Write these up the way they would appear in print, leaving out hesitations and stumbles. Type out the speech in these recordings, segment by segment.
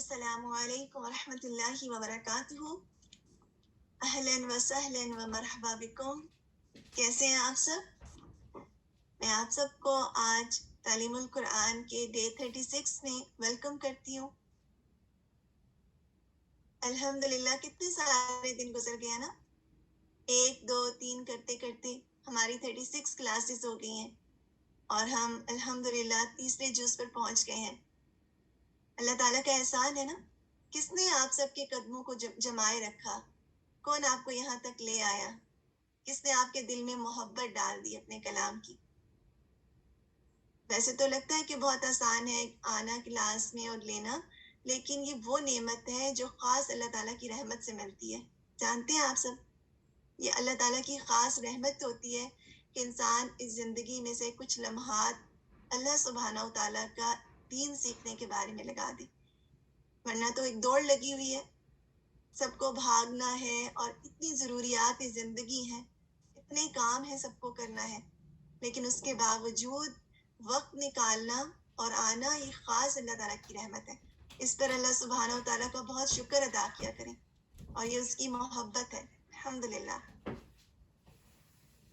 السلام علیکم ورحمۃ اللہ وبرکاتہ. اہلاً و سہلاً و مرحبا بکم. کیسے ہیں آپ سب؟ میں آپ سب کو آج تعلیم القرآن کے ڈے 36 میں ویلکم کرتی ہوں. الحمدللہ کتنے سارے دن گزر گیا نا. 1 2 3 کرتے کرتے ہماری 36 کلاسز ہو گئی ہیں اور ہم الحمدللہ تیسرے جز پر پہنچ گئے ہیں. اللہ تعالیٰ کا احسان ہے نا. کس نے آپ سب کے قدموں کو جمائے رکھا؟ کون آپ کو یہاں تک لے آیا؟ کس نے آپ کے دل میں محبت ڈال دی اپنے کلام کی؟ ویسے تو لگتا ہے کہ بہت آسان ہے آنا کلاس میں اور لینا، لیکن یہ وہ نعمت ہے جو خاص اللہ تعالیٰ کی رحمت سے ملتی ہے. جانتے ہیں آپ سب، یہ اللہ تعالیٰ کی خاص رحمت ہوتی ہے کہ انسان اس زندگی میں سے کچھ لمحات اللہ سبحانہ و تعالیٰ کا دین سیکھنے کے بارے میں لگا دے. ورنہ تو ایک دوڑ لگی ہوئی ہے، سب کو بھاگنا ہے اور اتنی ضروریات زندگی ہیں، اتنے کام ہیں سب کو کرنا ہے، لیکن اس کے باوجود وقت نکالنا اور آنا یہ خاص اللہ تعالیٰ کی رحمت ہے. اس پر اللہ سبحانہ و تعالیٰ کا بہت شکر ادا کیا کریں، اور یہ اس کی محبت ہے. الحمدللہ.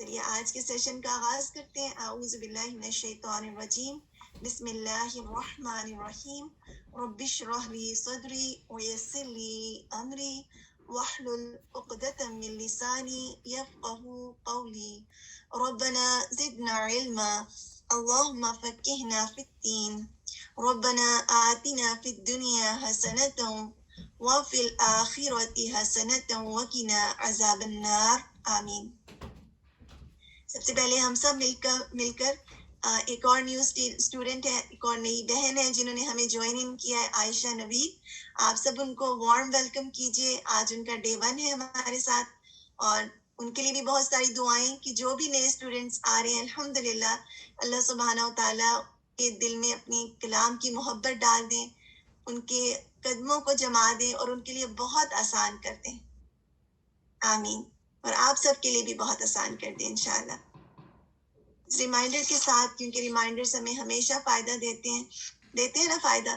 چلیے آج کے سیشن کا آغاز کرتے ہیں. اعوذ باللہ من الشیطان الرجیم. بسم اللہ الرحمن الرحیم. رب اشرح لی صدری ویسر لی امری واحلل عقدۃ من لسانی یفقهوا قولی. ربنا زدنا علما اللهم فقهنا في الدين. ربنا آتنا في الدنيا حسنة وفي الآخرة حسنة وقنا عذاب النار. آمین. سب سے پہلے ہم سب مل کر ایک اور نیو اسٹوڈنٹ ہے، ایک اور نئی بہن ہے جنہوں نے ہمیں جوائن ان کیا ہے، عائشہ نوید. آپ سب ان کو وارم ویلکم کیجیے. آج ان کا ڈے 1 ہے ہمارے ساتھ، اور ان کے لیے بھی بہت ساری دعائیں کہ جو بھی نئے اسٹوڈنٹس آ رہے ہیں الحمدللہ اللہ سبحانہ و تعالیٰ کے دل میں اپنی کلام کی محبت ڈال دیں، ان کے قدموں کو جما دیں اور ان کے لیے بہت آسان کر دیں. آمین. اور آپ سب کے لیے بھی بہت آسان کر دیں انشاءاللہ. ریمائنڈر کے ساتھ، کیونکہ ریمائنڈرز ہمیں ہمیشہ فائدہ دیتے ہیں نا فائدہ.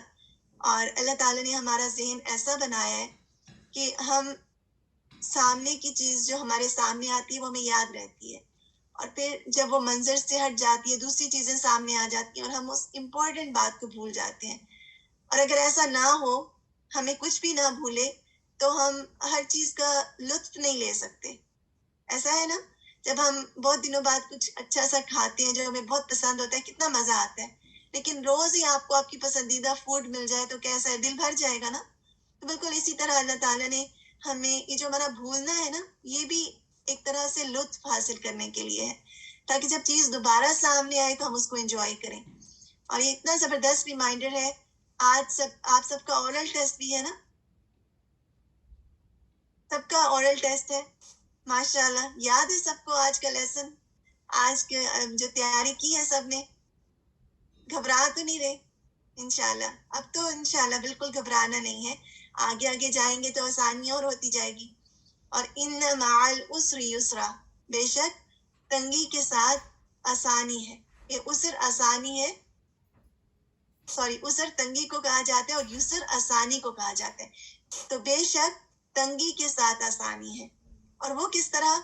اور اللہ تعالیٰ نے ہمارا ذہن ایسا بنایا ہے کہ ہم سامنے کی چیز جو ہمارے سامنے آتی ہے وہ ہمیں یاد رہتی ہے، اور پھر جب وہ منظر سے ہٹ جاتی ہے دوسری چیزیں سامنے آ جاتی ہیں اور ہم اس امپورٹنٹ بات کو بھول جاتے ہیں. اور اگر ایسا نہ ہو، ہمیں کچھ بھی نہ بھولے، تو ہم ہر چیز کا لطف نہیں لے سکتے. ایسا ہے نا، جب ہم بہت دنوں بعد کچھ اچھا سا کھاتے ہیں جو ہمیں بہت پسند ہوتا ہے، کتنا مزہ آتا ہے. لیکن روز ہی آپ کو آپ کی پسندیدہ فوڈ مل جائے تو کیسا ہے، دل بھر جائے گا نا. تو بالکل اسی طرح اللہ تعالیٰ نے ہمیں یہ جو ہمارا بھولنا ہے نا، یہ بھی ایک طرح سے لطف حاصل کرنے کے لیے ہے، تاکہ جب چیز دوبارہ سامنے آئے تو ہم اس کو انجوائے کریں. اور یہ اتنا زبردست ریمائنڈر ہے. آج آپ سب کا اورل ٹیسٹ بھی ہے نا، سب کا اورل ٹیسٹ ہے ماشاءاللہ. یاد ہے سب کو آج کا لیسن، آج کے جو تیاری کی ہے سب نے؟ گھبرا تو نہیں رہے؟ انشاءاللہ اب تو انشاءاللہ بالکل گھبرانا نہیں ہے. آگے آگے جائیں گے تو آسانیاں اور ہوتی جائے گی. اور ان مع العسر یسرا، بے شک تنگی کے ساتھ آسانی ہے. یہ عسر آسانی ہے، عسر تنگی کو کہا جاتا ہے اور یسر آسانی کو کہا جاتا ہے. تو بے شک تنگی کے ساتھ آسانی ہے. اور وہ کس طرح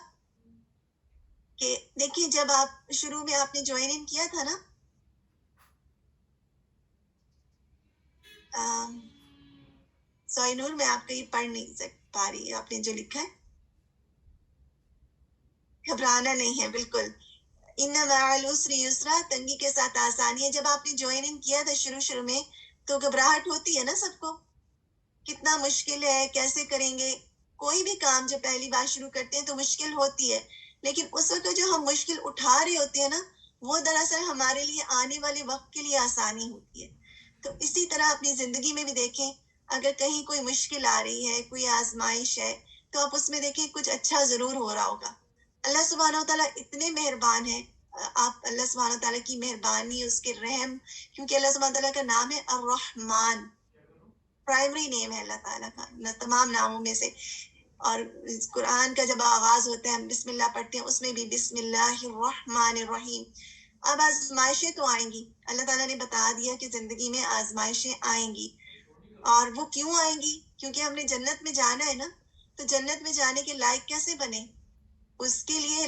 کہ دیکھیے، جب آپ شروع میں آپ نے جوائن ان کیا تھا نا، سوری نور، میں آپ کو یہ پڑھ نہیں پا رہی، آپ نے جو لکھا ہے. گھبرانا نہیں ہے بالکل. ان مع العسر یسرا، تنگی کے ساتھ آسانی ہے. جب آپ نے جوائن ان کیا تھا شروع میں تو گھبراہٹ ہوتی ہے نا سب کو، کتنا مشکل ہے، کیسے کریں گے. کوئی بھی کام جب پہلی بار شروع کرتے ہیں تو مشکل ہوتی ہے، لیکن اس وقت جو ہم مشکل اٹھا رہے ہوتے ہیں نا، وہ دراصل ہمارے لیے آنے والے وقت کے لیے آسانی ہوتی ہے. تو اسی طرح اپنی زندگی میں بھی دیکھیں، اگر کہیں کوئی مشکل آ رہی ہے، کوئی آزمائش ہے، تو آپ اس میں دیکھیں کچھ اچھا ضرور ہو رہا ہوگا. اللہ سبحانہ و تعالیٰ اتنے مہربان ہیں. آپ اللہ سبحانہ و تعالیٰ کی مہربانی، اس کے رحم، کیونکہ اللہ سبحانہ و تعالیٰ کا نام ہے الرحمن، پرائمری نیم ہے اللہ تعالیٰ کا تمام ناموں میں سے. اور قرآن کا جب آغاز ہوتا ہے ہم بسم اللہ پڑھتے ہیں، اس میں بھی بسم اللہ الرحمن الرحیم. اب آزمائشیں تو آئیں گی، اللہ تعالیٰ نے بتا دیا کہ زندگی میں آزمائشیں آئیں گی، اور وہ کیوں آئیں گی؟ کیونکہ ہم نے جنت میں جانا ہے نا. تو جنت میں جانے کے لائق کیسے بنے؟ اس کے لیے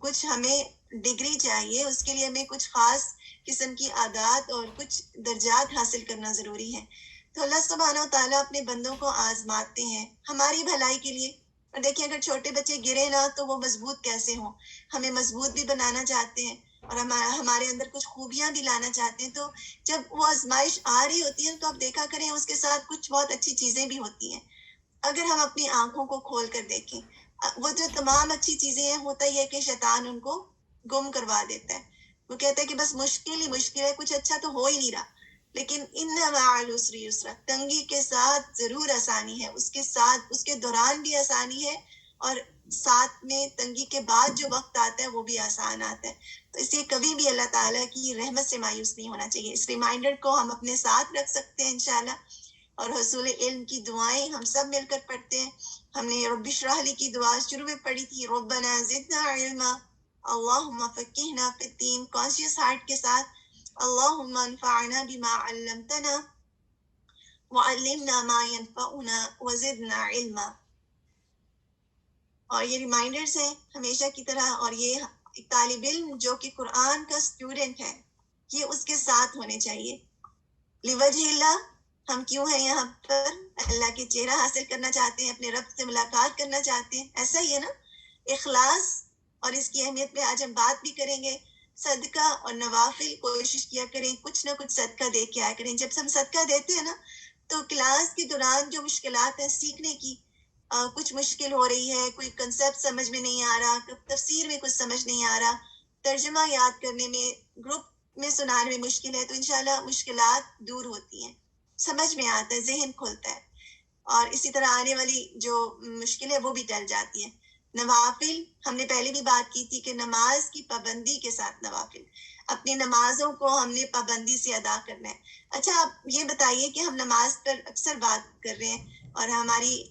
کچھ ہمیں ڈگری چاہیے، اس کے لیے ہمیں کچھ خاص قسم کی عادات اور کچھ درجات حاصل کرنا ضروری ہے. تو اللہ سبحانہ و تعالیٰ اپنے بندوں کو آزماتے ہیں ہماری بھلائی کے لیے. اور دیکھیں اگر چھوٹے بچے گرے نہ تو وہ مضبوط کیسے ہوں؟ ہمیں مضبوط بھی بنانا چاہتے ہیں اور ہمارے اندر کچھ خوبیاں بھی لانا چاہتے ہیں. تو جب وہ آزمائش آ رہی ہوتی ہے تو آپ دیکھا کریں اس کے ساتھ کچھ بہت اچھی چیزیں بھی ہوتی ہیں. اگر ہم اپنی آنکھوں کو کھول کر دیکھیں، وہ جو تمام اچھی چیزیں ہیں، ہوتا یہ ہے کہ شیطان ان کو گم کروا دیتا ہے. وہ کہتا ہے کہ بس مشکل ہی مشکل ہے، کچھ اچھا تو ہو ہی نہیں رہا. لیکن ان مع العسر یسرا، تنگی کے ساتھ ضرور آسانی ہے، اس کے ساتھ اس کے دوران بھی آسانی ہے، اور ساتھ میں تنگی کے بعد جو وقت آتا ہے وہ بھی آسان آتا ہے. تو اس لیے کبھی بھی اللہ تعالیٰ کی رحمت سے مایوس نہیں ہونا چاہیے. اس ریمائنڈر کو ہم اپنے ساتھ رکھ سکتے ہیں انشاءاللہ. اور حصول علم کی دعائیں ہم سب مل کر پڑھتے ہیں. ہم نے رب اشرح لی کی دعا شروع میں پڑھی تھی، ربنا زدنا علما اللہم فقہنا فی الدین، کانشیس ہارٹ کے ساتھ. اللہم انفعنا بما علمتنا وعلمنا ما ينفعنا وزدنا علما. اور یہ ریمائنڈرز ہیں ہمیشہ کی طرح. اور یہ ایک طالب علم جو کہ قرآن کا اسٹوڈنٹ ہے، یہ اس کے ساتھ ہونے چاہیے. لوجہ اللہ، ہم کیوں ہیں یہاں پر؟ اللہ کے چہرہ حاصل کرنا چاہتے ہیں، اپنے رب سے ملاقات کرنا چاہتے ہیں. ایسا ہی ہے نا اخلاص. اور اس کی اہمیت پہ آج ہم بات بھی کریں گے. صدقہ اور نوافل کوشش کیا کریں، کچھ نہ کچھ صدقہ دے کے آیا کریں. جب ہم صدقہ دیتے ہیں نا تو کلاس کے دوران جو مشکلات ہیں سیکھنے کی، کچھ مشکل ہو رہی ہے، کوئی کنسیپٹ سمجھ میں نہیں آ رہا، تفسیر میں کچھ سمجھ نہیں آ رہا، ترجمہ یاد کرنے میں، گروپ میں سنانے میں مشکل ہے، تو انشاءاللہ مشکلات دور ہوتی ہیں، سمجھ میں آتا ہے، ذہن کھلتا ہے. اور اسی طرح آنے والی جو مشکل ہے وہ بھی ٹل جاتی ہے. نوافل، ہم نے پہلے بھی بات کی تھی کہ نماز کی پابندی کے ساتھ نوافل، اپنی نمازوں کو ہم نے پابندی سے ادا کرنا ہے. اچھا آپ یہ بتائیے کہ ہم نماز پر اکثر بات کر رہے ہیں، اور ہماری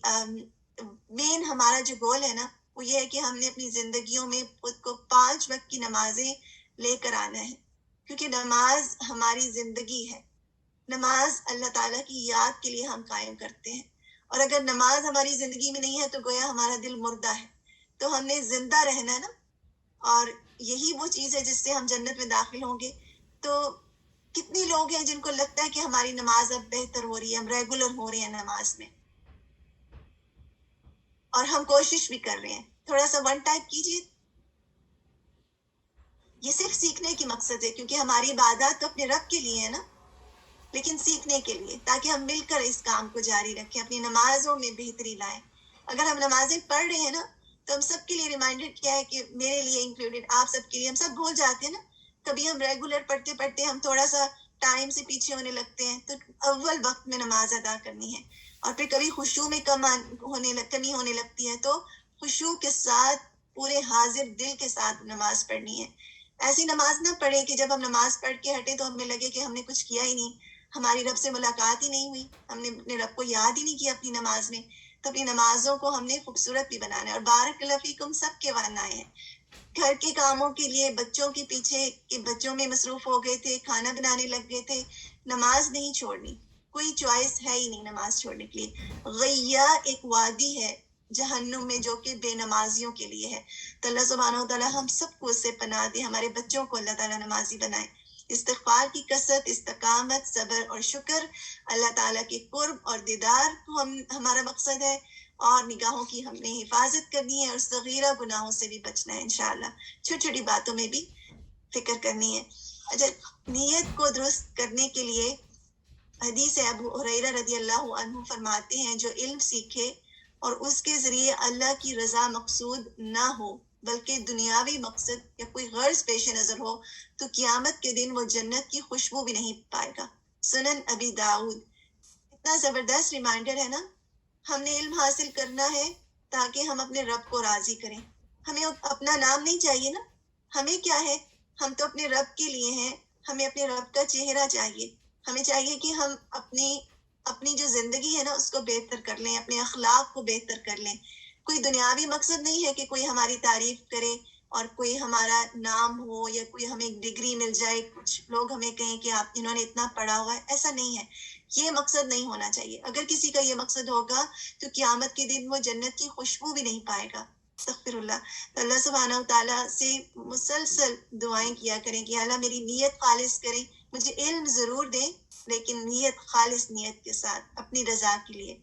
مین ہمارا جو گول ہے نا وہ یہ ہے کہ ہم نے اپنی زندگیوں میں خود کو 5 وقت کی نمازیں لے کر آنا ہے، کیونکہ نماز ہماری زندگی ہے. نماز اللہ تعالیٰ کی یاد کے لیے ہم قائم کرتے ہیں، اور اگر نماز ہماری زندگی میں نہیں ہے تو گویا ہمارا دل مردہ ہے. تو ہم نے زندہ رہنا ہے نا، اور یہی وہ چیز ہے جس سے ہم جنت میں داخل ہوں گے. تو کتنے لوگ ہیں جن کو لگتا ہے کہ ہماری نماز اب بہتر ہو رہی ہے، ہم ریگولر ہو رہے ہیں نماز میں، اور ہم کوشش بھی کر رہے ہیں. تھوڑا سا ون ٹائپ کیجیے. یہ صرف سیکھنے کی مقصد ہے، کیونکہ ہماری عبادات تو اپنے رب کے لیے ہے نا، لیکن سیکھنے کے لیے، تاکہ ہم مل کر اس کام کو جاری رکھیں، اپنی نمازوں میں بہتری لائیں. اگر ہم نمازیں پڑھ رہے ہیں نا تو ہم سب کے لیے ریمائنڈر کیا ہے کہ میرے لیے انکلوڈیڈ، آپ سب کے لیے. ہم سب بھول جاتے ہیں نا، کبھی ہم ریگولر پڑھتے پڑھتے ہم تھوڑا سا ٹائم سے پیچھے ہونے لگتے ہیں، تو اول وقت میں نماز ادا کرنی ہے. اور پھر کبھی خشوع میں کمی ہونے لگتی ہے، تو خشوع کے ساتھ پورے حاضر دل کے ساتھ نماز پڑھنی ہے. ایسی نماز نہ پڑھے کہ جب ہم نماز پڑھ کے ہٹے تو ہمیں لگے کہ ہم نے کچھ کیا ہی نہیں، ہماری رب سے ملاقات ہی نہیں ہوئی، ہم نے اپنے رب کو یاد ہی نہیں کیا اپنی نماز میں. تو اپنی نمازوں کو ہم نے خوبصورت بھی بنانا ہے. اور بارک اللہ فیکم سب کے وہاں آئے ہیں، گھر کے کاموں کے لیے بچوں کے پیچھے کہ بچوں میں مصروف ہو گئے تھے، کھانا بنانے لگ گئے تھے. نماز نہیں چھوڑنی، کوئی چوائس ہے ہی نہیں نماز چھوڑنے کے لیے. غیہ ایک وادی ہے جہنم میں جو کہ بے نمازیوں کے لیے ہے. تو اللہ سبحانہ و تعالیٰ ہم سب کو اس سے پناہ دے، ہمارے بچوں کو اللہ تعالیٰ نمازی بنائے. استغفار کی کثرت، استقامت، صبر اور شکر، اللہ تعالیٰ کے قرب اور دیدار کو ہمارا مقصد ہے. اور نگاہوں کی ہم نے حفاظت کرنی ہے، اور صغیرہ گناہوں سے بھی بچنا ہے انشاءاللہ. چھوٹی چھوٹی باتوں میں بھی فکر کرنی ہے. اچھا، نیت کو درست کرنے کے لیے حدیث ابو ہریرہ رضی اللہ عنہ فرماتے ہیں، جو علم سیکھے اور اس کے ذریعے اللہ کی رضا مقصود نہ ہو بلکہ دنیاوی مقصد یا کوئی غرض پیش نظر ہو، تو قیامت کے دن وہ جنت کی خوشبو بھی نہیں پائے گا. سنن ابی داؤد. اتنا زبردست ریمائنڈر ہے نا. ہم نے علم حاصل کرنا ہے تاکہ ہم اپنے رب کو راضی کریں. ہمیں اپنا نام نہیں چاہیے نا، ہمیں کیا ہے، ہم تو اپنے رب کے لیے ہیں. ہمیں اپنے رب کا چہرہ چاہیے. ہمیں چاہیے کہ ہم اپنی جو زندگی ہے نا اس کو بہتر کر لیں، اپنے اخلاق کو بہتر کر لیں. کوئی دنیاوی مقصد نہیں ہے کہ کوئی ہماری تعریف کرے اور کوئی ہمارا نام ہو یا کوئی ہمیں ڈگری مل جائے, کچھ لوگ ہمیں کہیں کہ آپ انہوں نے اتنا پڑھا ہوا ہے. ایسا نہیں ہے, یہ مقصد نہیں ہونا چاہیے. اگر کسی کا یہ مقصد ہوگا تو قیامت کے دن وہ جنت کی خوشبو بھی نہیں پائے گا. استغفر اللہ. تو اللہ سبحانہ تعالیٰ سے مسلسل دعائیں کیا کریں کہ اللہ میری نیت خالص کریں, مجھے علم ضرور دیں لیکن نیت خالص نیت کے ساتھ اپنی رضا کے لیے.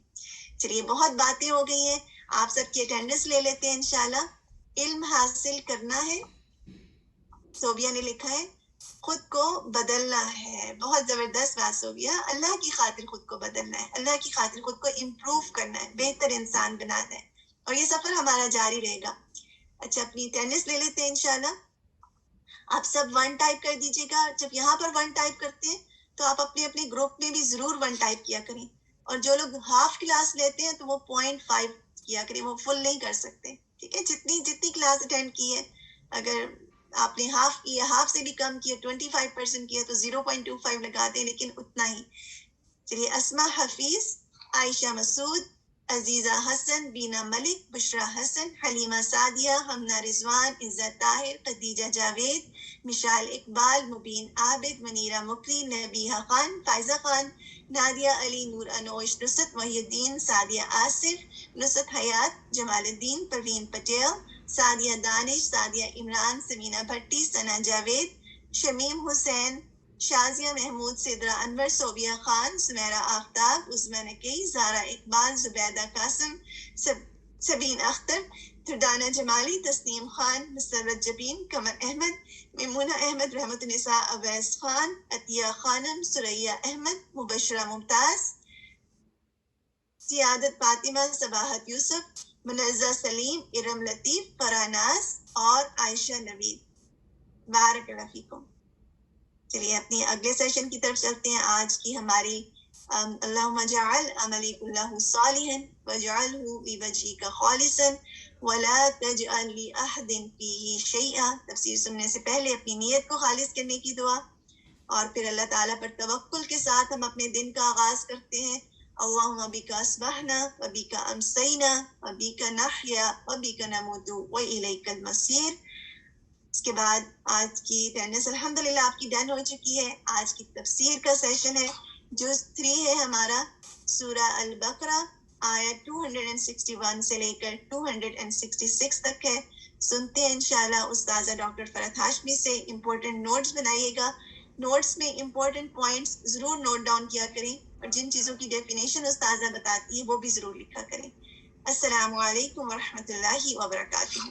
چلیے بہت باتیں ہو گئی ہیں, آپ سب کی اٹینڈنس لے لیتے ہیں انشاءاللہ. علم حاصل کرنا ہے, صوبیہ نے لکھا ہے, خود کو بدلنا ہے. بہت زبردست بات صوبیہ, اللہ کی خاطر خود کو بدلنا ہے, اللہ کی خاطر خود کو امپروو کرنا ہے, بہتر انسان بنانا ہے, اور یہ سفر ہمارا جاری رہے گا. اچھا اپنی اٹینڈنس لے لیتے ہیں انشاءاللہ. آپ سب 1 ٹائپ کر دیجیے گا. جب یہاں پر 1 ٹائپ کرتے ہیں تو آپ اپنے اپنے گروپ میں بھی ضرور 1 ٹائپ کیا کریں, اور جو لوگ ہاف کلاس لیتے ہیں تو وہ 0.5 کیا کریں, وہ فل نہیں کر سکتے. ٹھیک ہے, جتنی کلاس اٹینڈ کی ہے, اگر آپ نے ہاف کیا, ہاف سے بھی کم کیا, 25% کیا تو 0.25 لگا دیں, لیکن اتنا ہی. چلیے, اسما حفیظ, عائشہ مسعود, عزیزہ حسن, بینا ملک, بشرا حسن, حلیمہ سعدیہ, ہمنا رضوان, عزت طاہر, خدیجہ جاوید, مشال اقبال, مبین عابد, منیرہ مکری, نبیہ خان, فائزہ خان, نادیہ علی, نور انوش, نصرت محی الدین, سعدیہ آصف, نصرت حیات, جمال الدین, پروین پٹیل, سعدیہ دانش, سعدیہ عمران, سمینہ بھٹی, ثنا جاوید, شمیم حسین, شازیہ محمود, سدرا انور, صوبیہ خان, سمیرہ آفتاب, عظمی نقی, زارا اقبال, زبیدہ قاسم, سبین اختر, تردانہ جمالی, تسنیم خان, مسرت جبین, قمر احمد, میمونہ احمد, رحمت النساء, اویس خان, عطیہ خانم, سریہ احمد, مبشرہ ممتاز, سیادت فاطمہ, صباحت یوسف, منزہ سلیم, ارم لطیف, فراناز اور عائشہ نوید. بارک اللہ فیکم. چلیے اپنی اگلے سیشن کی طرف چلتے ہیں. آج کی ہماری اللہم جعل عملی کلہ صالحا وجعلہ لوجہک خالصا ولا تجعل لأحد فیہ شیئا. تفسیر سننے سے پہلے اپنی نیت کو خالص کرنے کی دعا, اور پھر اللہ تعالیٰ پر توکل کے ساتھ ہم اپنے دن کا آغاز کرتے ہیں. اللہم بک اصبحنا وبک امسینا وبک نحیا وبک نموت والیک المصیر. اس کے بعد آج کی اٹینڈنس الحمدللہ آپ کی ڈن ہو چکی ہے. آج کی تفسیر کا سیشن ہے, جز 3 ہے ہمارا, سورہ البقرہ آیت 261 سے لے کر 266 تک ہے. سنتے ہیں انشاءاللہ استاذہ ڈاکٹر فرحت ہاشمی سے. امپورٹنٹ نوٹس بنائیے گا, نوٹس میں امپورٹنٹ پوائنٹس ضرور نوٹ ڈاؤن کیا کریں, اور جن چیزوں کی ڈیفینیشن استاذہ بتاتی ہے وہ بھی ضرور لکھا کریں. السلام علیکم ورحمۃ اللہ وبرکاتہ.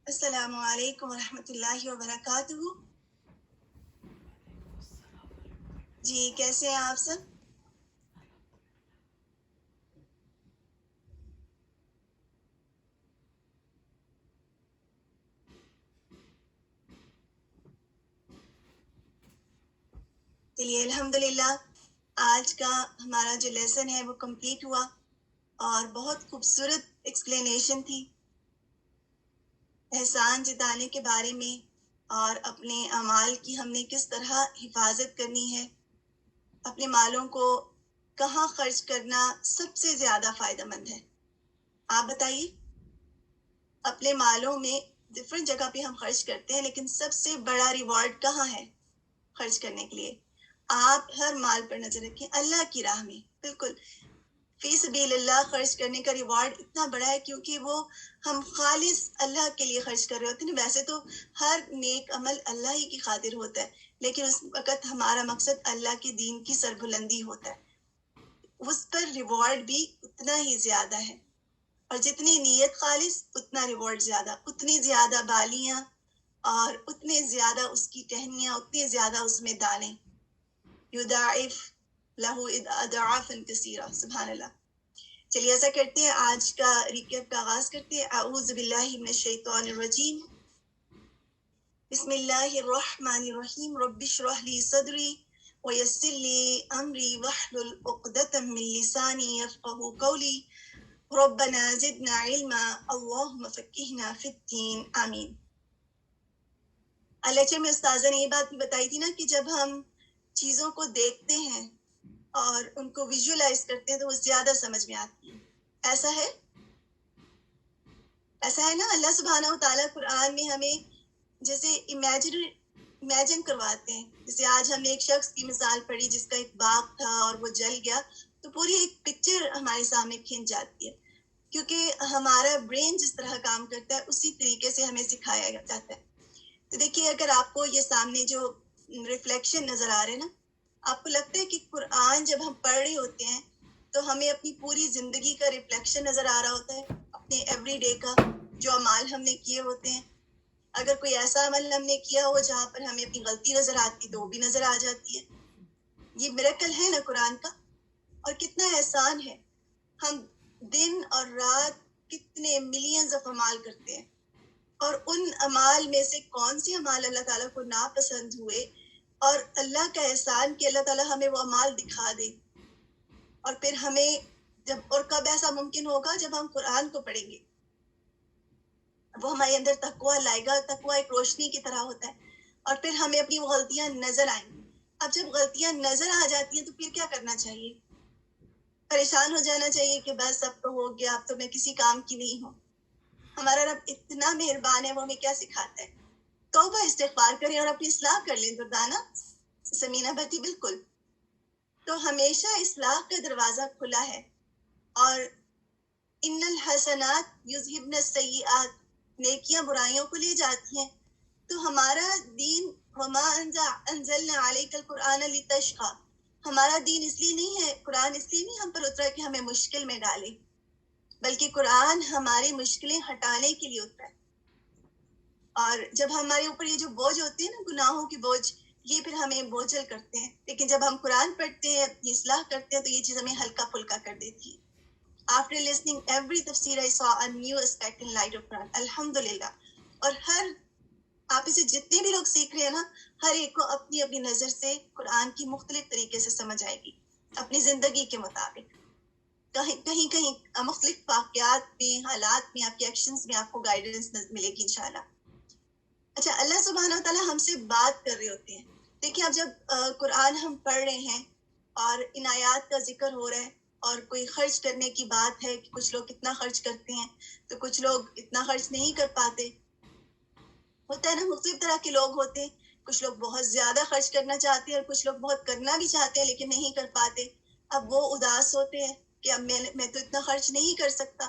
السلام علیکم ورحمۃ اللہ وبرکاتہ. جی کیسے ہیں آپ سب؟ چلیے الحمدللہ آج کا ہمارا جو لیسن ہے وہ کمپلیٹ ہوا, اور بہت خوبصورت ایکسپلینیشن تھی احسان جتانے کے بارے میں, اور اپنے اعمال کی ہم نے کس طرح حفاظت کرنی ہے, اپنے مالوں کو کہاں خرچ کرنا سب سے زیادہ فائدہ مند ہے. آپ بتائیے, اپنے مالوں میں ڈفرینٹ جگہ پہ ہم خرچ کرتے ہیں, لیکن سب سے بڑا ریوارڈ کہاں ہے خرچ کرنے کے لیے؟ آپ ہر مال پر نظر رکھیں, اللہ کی راہ میں. بالکل فی سبیل اللہ خرچ کرنے کا ریوارڈ اتنا بڑا ہے, کیونکہ وہ ہم خالص اللہ کے لیے خرچ کر رہے ہوتے ہیں. ویسے تو ہر نیک عمل اللہ ہی کی خاطر ہوتا ہے, لیکن اس وقت ہمارا مقصد اللہ کے دین کی سربلندی ہوتا ہے, اس پر ریوارڈ بھی اتنا ہی زیادہ ہے. اور جتنی نیت خالص اتنا ریوارڈ زیادہ, اتنی زیادہ بالیاں اور اتنے زیادہ اس کی ٹہنیاں, اتنے زیادہ اس میں دانے. یضاعف لہو اضعافا کثیرہ. سبحان اللہ. چلیے ایسا کرتے ہیں, آج کا ریکیپ کا آغاز کرتے ہیں. اعوذ باللہ من الشیطان الرجیم. بسم اللہ الرحمن الرحیم. رب اشرح لی صدری ويسر لي أمري واحلل عقدة من لساني يفقهوا قولي ربنا زدنا علما اللهم فقهنا في الدين آمین. لیکچر میں استاذہ نے یہ بات بھی بتائی تھی نا کہ جب ہم چیزوں کو دیکھتے ہیں اور ان کو ویژولائز کرتے ہیں تو وہ زیادہ سمجھ میں آتی ہے. ایسا ہے نا. اللہ سبحانہ و تعالیٰ قرآن میں ہمیں جیسے امیجن کرواتے ہیں. جیسے آج ہم نے ایک شخص کی مثال پڑھی جس کا ایک باغ تھا اور وہ جل گیا, تو پوری ایک پکچر ہمارے سامنے کھنچ جاتی ہے, کیونکہ ہمارا برین جس طرح کام کرتا ہے اسی طریقے سے ہمیں سکھایا جاتا ہے. تو دیکھیے, اگر آپ کو یہ سامنے جو ریفلیکشن نظر آ رہے ہیں نا, آپ کو لگتا ہے کہ قرآن جب ہم پڑھ رہے ہوتے ہیں تو ہمیں اپنی پوری زندگی کا ریفلیکشن نظر آ رہا ہوتا ہے, اپنے ایوری ڈے کا جو اعمال ہم نے کیے ہوتے ہیں. اگر کوئی ایسا عمل ہم نے کیا ہو جہاں پر ہمیں اپنی غلطی نظر آتی تو وہ بھی نظر آ جاتی ہے. یہ میریکل ہے نا قرآن کا, اور کتنا احسان ہے. ہم دن اور رات کتنے ملینز آف اعمال کرتے ہیں, اور ان اعمال میں سے کون سے اعمال اللہ تعالیٰ کو ناپسند ہوئے, اور اللہ کا احسان کہ اللہ تعالیٰ ہمیں وہ اعمال دکھا دے. اور پھر ہمیں اور کب ایسا ممکن ہوگا جب ہم قرآن کو پڑھیں گے, وہ ہمارے اندر تقویٰ لائے گا. تقویٰ ایک روشنی کی طرح ہوتا ہے, اور پھر ہمیں اپنی وہ غلطیاں نظر آئیں گی. اب جب غلطیاں نظر آ جاتی ہیں تو پھر کیا کرنا چاہیے؟ پریشان ہو جانا چاہیے کہ بس اب تو ہو گیا, اب تو میں کسی کام کی نہیں ہوں. ہمارا رب اتنا مہربان ہے, وہ ہمیں کیا سکھاتا ہے؟ توبہ استغفار کریں اور اپنی اصلاح کر لیں. دردانہ سمینہ بھٹی, بالکل. تو ہمیشہ اصلاح کا دروازہ کھلا ہے. اور ان الحسنات یذہبن السیئات, نیکیاں برائیوں کو لے جاتی ہیں. تو ہمارا دین وما انزلنا علیک القرآن لتشقی, ہمارا دین اس لیے نہیں ہے, قرآن اس لیے نہیں ہم پر اترا کہ ہمیں مشکل میں ڈالے, بلکہ قرآن ہماری مشکلیں ہٹانے کے لیے اترا ہے. اور جب ہمارے اوپر یہ جو بوجھ ہوتے ہیں نا, گناہوں کی بوجھ, یہ پھر ہمیں بوجھل کرتے ہیں. لیکن جب ہم قرآن پڑھتے ہیں, اپنی اصلاح کرتے ہیں, تو یہ چیز ہمیں ہلکا پھلکا کر دیتی ہے. After listening every tafsir, I saw a new aspect in light of Quran. Alhamdulillah. اور ہر آپ اسے جتنے بھی لوگ سیکھ رہے ہیں نا, ہر ایک کو اپنی اپنی نظر سے قرآن کی مختلف طریقے سے سمجھ آئے گی, اپنی زندگی کے مطابق. کہیں مختلف واقعات میں, حالات میں, آپ کے ایکشنز میں آپ کو گائیڈنس ملے گی انشاءاللہ. اچھا, اللہ سبحانہ و تعالیٰ ہم سے بات کر رہے ہوتے ہیں. دیکھیں, اب جب قرآن ہم پڑھ رہے ہیں اور ان آیات کا ذکر ہو رہا ہے, اور کوئی خرچ کرنے کی بات ہے کہ کچھ لوگ کتنا خرچ کرتے ہیں, تو کچھ لوگ اتنا خرچ نہیں کر پاتے. ہوتا ہے نا, مختلف طرح کے لوگ ہوتے ہیں. کچھ لوگ بہت زیادہ خرچ کرنا چاہتے ہیں, اور کچھ لوگ بہت کرنا بھی چاہتے ہیں لیکن نہیں کر پاتے. اب وہ اداس ہوتے ہیں کہ اب میں تو اتنا خرچ نہیں کر سکتا,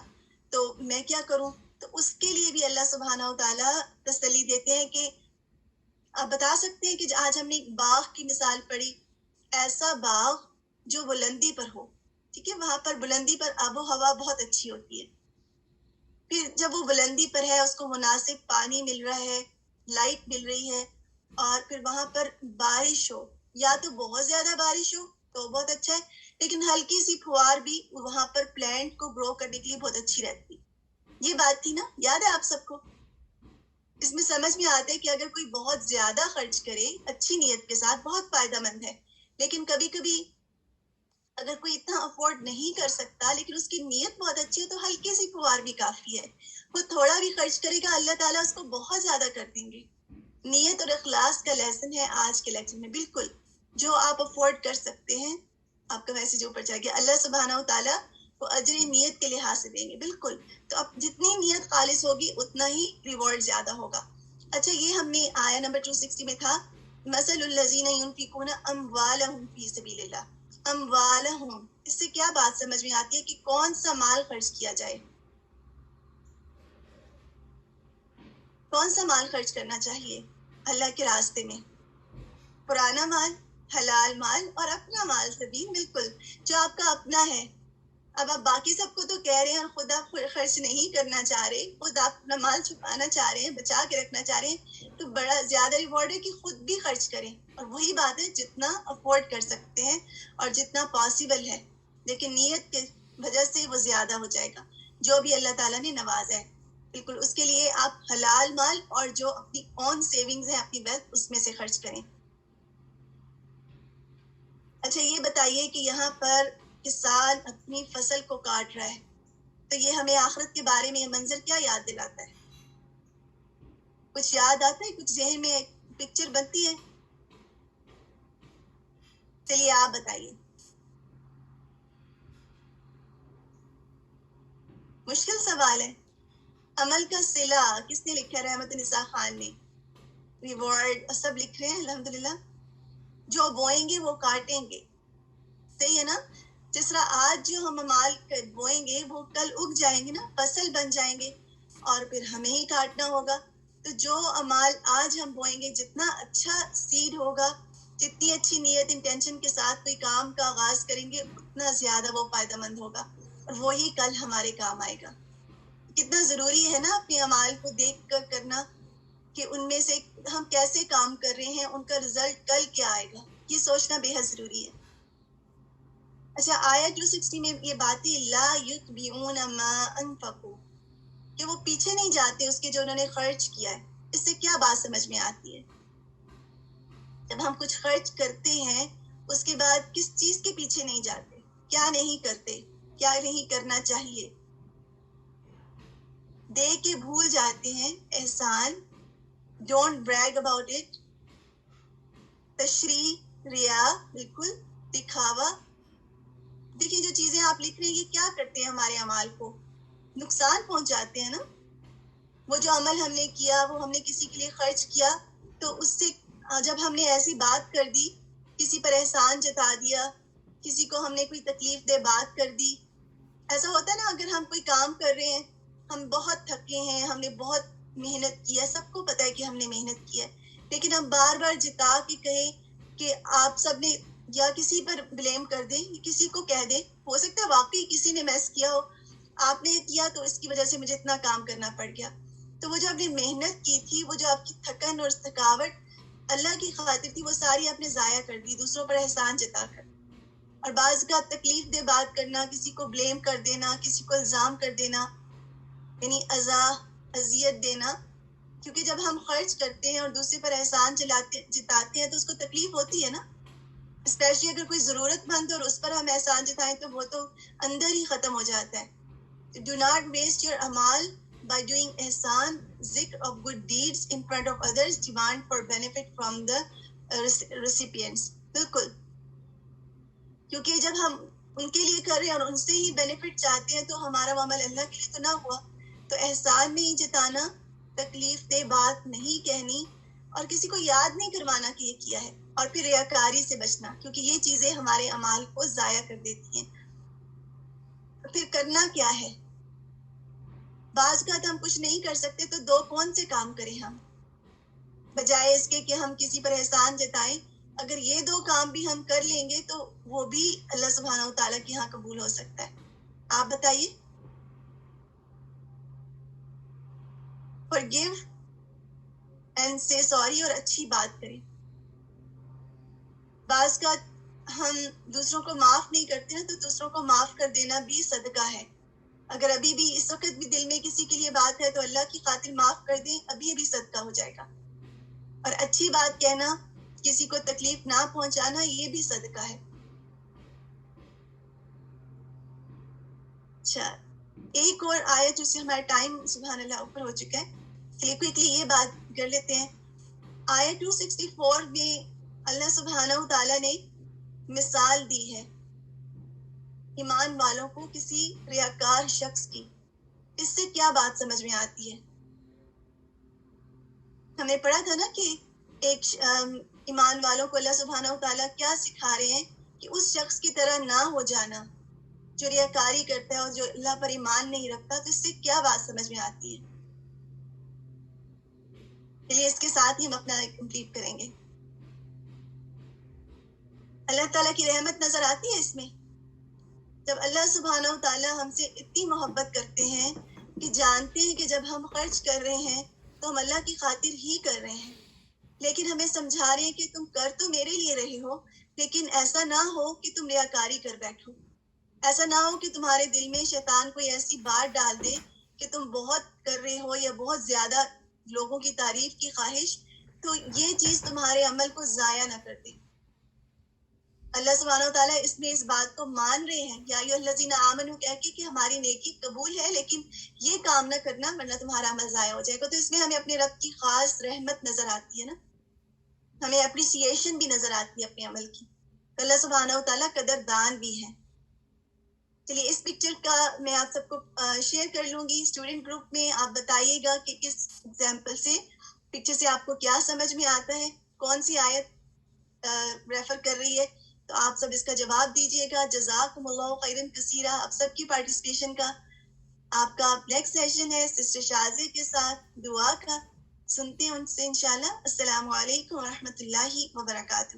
تو میں کیا کروں؟ تو اس کے لیے بھی اللہ سبحانہ و تعالیٰ تسلی دیتے ہیں کہ آپ بتا سکتے ہیں کہ آج ہم نے ایک باغ کی مثال پڑھی, ایسا باغ جو بلندی پر ہو. ٹھیک ہے, وہاں پر بلندی پر آب و ہوا بہت اچھی ہوتی ہے. پھر جب وہ بلندی پر ہے, اس کو مناسب پانی مل رہا ہے, لائٹ مل رہی ہے, اور پھر وہاں پر بارش ہو, یا تو بہت زیادہ بارش ہو تو بہت اچھا ہے, لیکن ہلکی سی پھوار بھی وہاں پر پلانٹ کو گرو کرنے کے لیے بہت اچھی رہتی. یہ بات تھی نا, یاد ہے آپ سب کو؟ اس میں سمجھ میں آتا ہے کہ اگر کوئی بہت زیادہ خرچ کرے اچھی نیت کے ساتھ, بہت فائدہ مند ہے. لیکن کبھی کبھی اگر کوئی اتنا افورڈ نہیں کر سکتا لیکن اس کی نیت بہت اچھی ہے, تو ہلکی سی پھوار بھی کافی ہے. وہ تھوڑا بھی خرچ کرے گا, اللہ تعالیٰ اس کو بہت زیادہ کر دیں گے. نیت اور اخلاص کا لیسن ہے آج کے لیکچر میں. بالکل, جو آپ افورڈ کر سکتے ہیں, آپ کا میسج اوپر جا گیا, اللہ سبحانہ و تعالیٰ کو اجر نیت کے لحاظ سے دیں گے. بالکل, تو اب جتنی نیت خالص ہوگی اتنا ہی ریوارڈ زیادہ ہوگا. اچھا, یہ ہم نے آیا نمبر 260 میں تھا, مثل الذین ينفقون اموالهم فی سبیل اللہ. اموالہم, اس سے کیا بات سمجھ میں آتی ہے کہ کون سا مال خرچ کیا جائے؟ کون سا مال خرچ کرنا چاہیے اللہ کے راستے میں؟ پرانا مال, حلال مال, اور اپنا مال سبھی. بالکل, جو آپ کا اپنا ہے. اب آپ باقی سب کو تو کہہ رہے ہیں, خود آپ خرچ نہیں کرنا چاہ رہے, خود آپ اپنا مال چھپانا چاہ رہے ہیں, بچا کے رکھنا چاہ رہے ہیں, تو بڑا زیادہ ریوارڈ ہے کہ خود بھی خرچ کریں. اور وہی بات ہے, جتنا افورڈ کر سکتے ہیں اور جتنا پاسبل ہے, لیکن نیت کی وجہ سے وہ زیادہ ہو جائے گا جو بھی اللہ تعالیٰ نے نوازا ہے. بالکل, اس کے لیے آپ حلال مال اور جو اپنی اون سیونگز ہیں, اپنی ویلتھ, اس میں سے خرچ کریں. اچھا یہ بتائیے کہ یہاں پر کسان اپنی فصل کو کاٹ رہا ہے، تو یہ ہمیں آخرت کے بارے میں یہ منظر کیا یاد دلاتا ہے؟ کچھ یاد آتا ہے؟ کچھ ذہن میں پکچر بنتی ہے؟ چلیے آپ بتائیے. مشکل سوال ہے. عمل کا صلہ کس نے لکھا ہے؟ رحمت نساء خان نے. ریوارڈ سب لکھ رہے ہیں الحمدللہ. جو بوئیں گے وہ کاٹیں گے، صحیح ہے نا؟ جس طرح آج جو ہم امال بوئیں گے وہ کل اگ جائیں گے نا، فصل بن جائیں گے، اور پھر ہمیں ہی کاٹنا ہوگا. تو جو امال آج ہم بوئیں گے، جتنا اچھا سیڈ ہوگا، جتنی اچھی نیت انٹینشن کے ساتھ کوئی کام کا آغاز کریں گے، اتنا زیادہ وہ فائدہ مند ہوگا، اور وہی کل ہمارے کام آئے گا. کتنا ضروری ہے نا اپنے امال کو دیکھ کر کرنا، کہ ان میں سے ہم کیسے کام کر رہے ہیں، ان کا رزلٹ کل کیا آئے گا، یہ سوچنا بے حد ضروری ہے. اچھا آیت 260 میں یہ باتیں لا یتبعون ما انفقوا، کہ وہ پیچھے نہیں جاتے اس کے جو انہوں نے خرچ کیا ہے. اس سے کیا بات سمجھ میں آتی ہے؟ جب ہم کچھ خرچ کرتے ہیں اس کے بعد کس چیز کے پیچھے نہیں جاتے، کیا نہیں کرتے، کیا نہیں کرنا چاہیے، دے کے بھول جاتے ہیں. احسان، ڈونٹ بریگ اباؤٹ اٹ. تشریح، ریا، بالکل دکھاوا. دیکھیں جو چیزیں آپ لکھ رہے ہیں یہ کیا کرتے ہیں؟ ہمارے اعمال کو نقصان پہنچاتے ہیں نا. وہ جو عمل ہم نے کیا، وہ ہم نے کسی کے لیے خرچ کیا، تو اس سے جب ہم نے ایسی بات کر دی، کسی پر احسان جتا دیا، کسی کو ہم نے کوئی تکلیف دہ بات کر دی. ایسا ہوتا ہے نا، اگر ہم کوئی کام کر رہے ہیں، ہم بہت تھکے ہیں، ہم نے بہت محنت کی ہے، سب کو پتا ہے کہ ہم نے محنت کی ہے، لیکن ہم بار بار جتا کے کہیں کہ آپ سب نے، یا کسی پر بلیم کر دیں، کسی کو کہہ دیں، ہو سکتا ہے واقعی کسی نے میس کیا ہو، آپ نے کیا تو اس کی وجہ سے مجھے اتنا کام کرنا پڑ گیا. تو وہ جو آپ نے محنت کی تھی، وہ جو آپ کی تھکن اور تھکاوٹ اللہ کی خاطر تھی، وہ ساری آپ نے ضائع کر دی دوسروں پر احسان جتا کر. اور بعض کا تکلیف دہ بات کرنا، کسی کو بلیم کر دینا، کسی کو الزام کر دینا، یعنی اذیت دینا. کیونکہ جب ہم خرچ کرتے ہیں اور دوسرے پر احسان جتاتے ہیں تو اس کو تکلیف ہوتی ہے نا، اسپیشلی اگر کوئی ضرورت مند اور اس پر ہم احسان جتائیں تو وہ تو اندر ہی ختم ہو جاتا ہے. Do not waste your amal by doing ihsan, zikr of good deeds in front of others, demand for benefit from the recipients. بالکل، کیونکہ جب ہم ان کے لیے کر رہے ہیں اور ان سے ہی بینیفٹ چاہتے ہیں تو ہمارا وہ عمل اللہ کے لیے تو نہ ہوا. تو احسان نہیں جتانا، تکلیف دہ بات نہیں کہنی، اور کسی کو یاد نہیں کروانا کہ یہ کیا ہے، اور پھر ریاکاری سے بچنا، کیونکہ یہ چیزیں ہمارے اعمال کو ضائع کر دیتی ہیں. پھر کرنا کیا ہے؟ بعض کا تو ہم کچھ نہیں کر سکتے تو دو کون سے کام کریں ہم، بجائے اس کے کہ ہم کسی پر احسان جتائیں. اگر یہ دو کام بھی ہم کر لیں گے تو وہ بھی اللہ سبحانہ وتعالیٰ کے یہاں قبول ہو سکتا ہے. آپ بتائیے. forgive and say sorry، اور اچھی بات کریں. بعض کا ہم دوسروں کو معاف نہیں کرتے نا، تو دوسروں کو معاف کر دینا بھی صدقہ ہے. اگر ابھی بھی اس وقت بھی دل میں کسی کے لیے بات ہے تو اللہ کی خاطر معاف کر دیں، ابھی بھی صدقہ ہو جائے گا. اور اچھی بات کہنا، کسی کو تکلیف نہ پہنچانا، یہ بھی صدقہ ہے. اچھا ایک اور آیت جس سے ہمارا ٹائم سبحان اللہ اوپر ہو چکا ہے، چلیے کوئکلی یہ بات کر لیتے ہیں. آیت 264 میں اللہ سبحانہ وتعالیٰ نے مثال دی ہے ایمان والوں کو کسی ریاکار شخص کی. اس سے کیا بات سمجھ میں آتی ہے؟ ہم نے پڑھا تھا نا کہ ایک ایمان والوں کو اللہ سبحانہ وتعالیٰ کیا سکھا رہے ہیں کہ اس شخص کی طرح نہ ہو جانا جو ریاکاری کرتا ہے اور جو اللہ پر ایمان نہیں رکھتا. تو اس سے کیا بات سمجھ میں آتی ہے؟ چلیے اس کے ساتھ ہی ہم اپنا کمپلیٹ کریں گے. اللہ تعالیٰ کی رحمت نظر آتی ہے اس میں. جب اللہ سبحانہ وتعالیٰ ہم سے اتنی محبت کرتے ہیں کہ جانتے ہیں کہ جب ہم خرچ کر رہے ہیں تو ہم اللہ کی خاطر ہی کر رہے ہیں، لیکن ہمیں سمجھا رہے ہیں کہ تم کر تو میرے لیے رہے ہو، لیکن ایسا نہ ہو کہ تم ریاکاری کر بیٹھو. ایسا نہ ہو کہ تمہارے دل میں شیطان کوئی ایسی بات ڈال دے کہ تم بہت کر رہے ہو یا بہت زیادہ لوگوں کی تعریف کی خواہش، تو یہ چیز تمہارے عمل کو ضائع نہ کر دے. اللہ سبحانہ وتعالیٰ اس میں اس بات کو مان رہے ہیں یا ایھا الذین آمنوا کہہ کے کہ ہماری نیکی قبول ہے لیکن یہ کام نہ کرنا ورنہ تمہارا عمل ضائع ہو جائے گا. تو اس میں ہمیں اپنے رب کی خاص رحمت نظر آتی ہے نا, ہمیں اپریسیشن بھی نظر آتی ہے اپنے عمل کی. اللہ سبحانہ وتعالیٰ قدردان بھی ہے. چلیے اس پکچر کا میں آپ سب کو شیئر کر لوں گی اسٹوڈنٹ گروپ میں. آپ بتائیے گا کہ کس ایگزامپل سے پکچر سے آپ کو کیا سمجھ میں آتا ہے, کون سی آیت ریفر کر رہی ہے. تو آپ سب اس کا جواب دیجیے گا. جزاکم اللہ خیرا کثیرا آپ سب کی پارٹیسپیشن کا. آپ کا نیکسٹ سیشن ہے سسٹر شازیہ کے ساتھ دعا کا. سنتے ہیں ان سے انشاءاللہ. السلام علیکم ورحمۃ اللہ وبرکاتہ.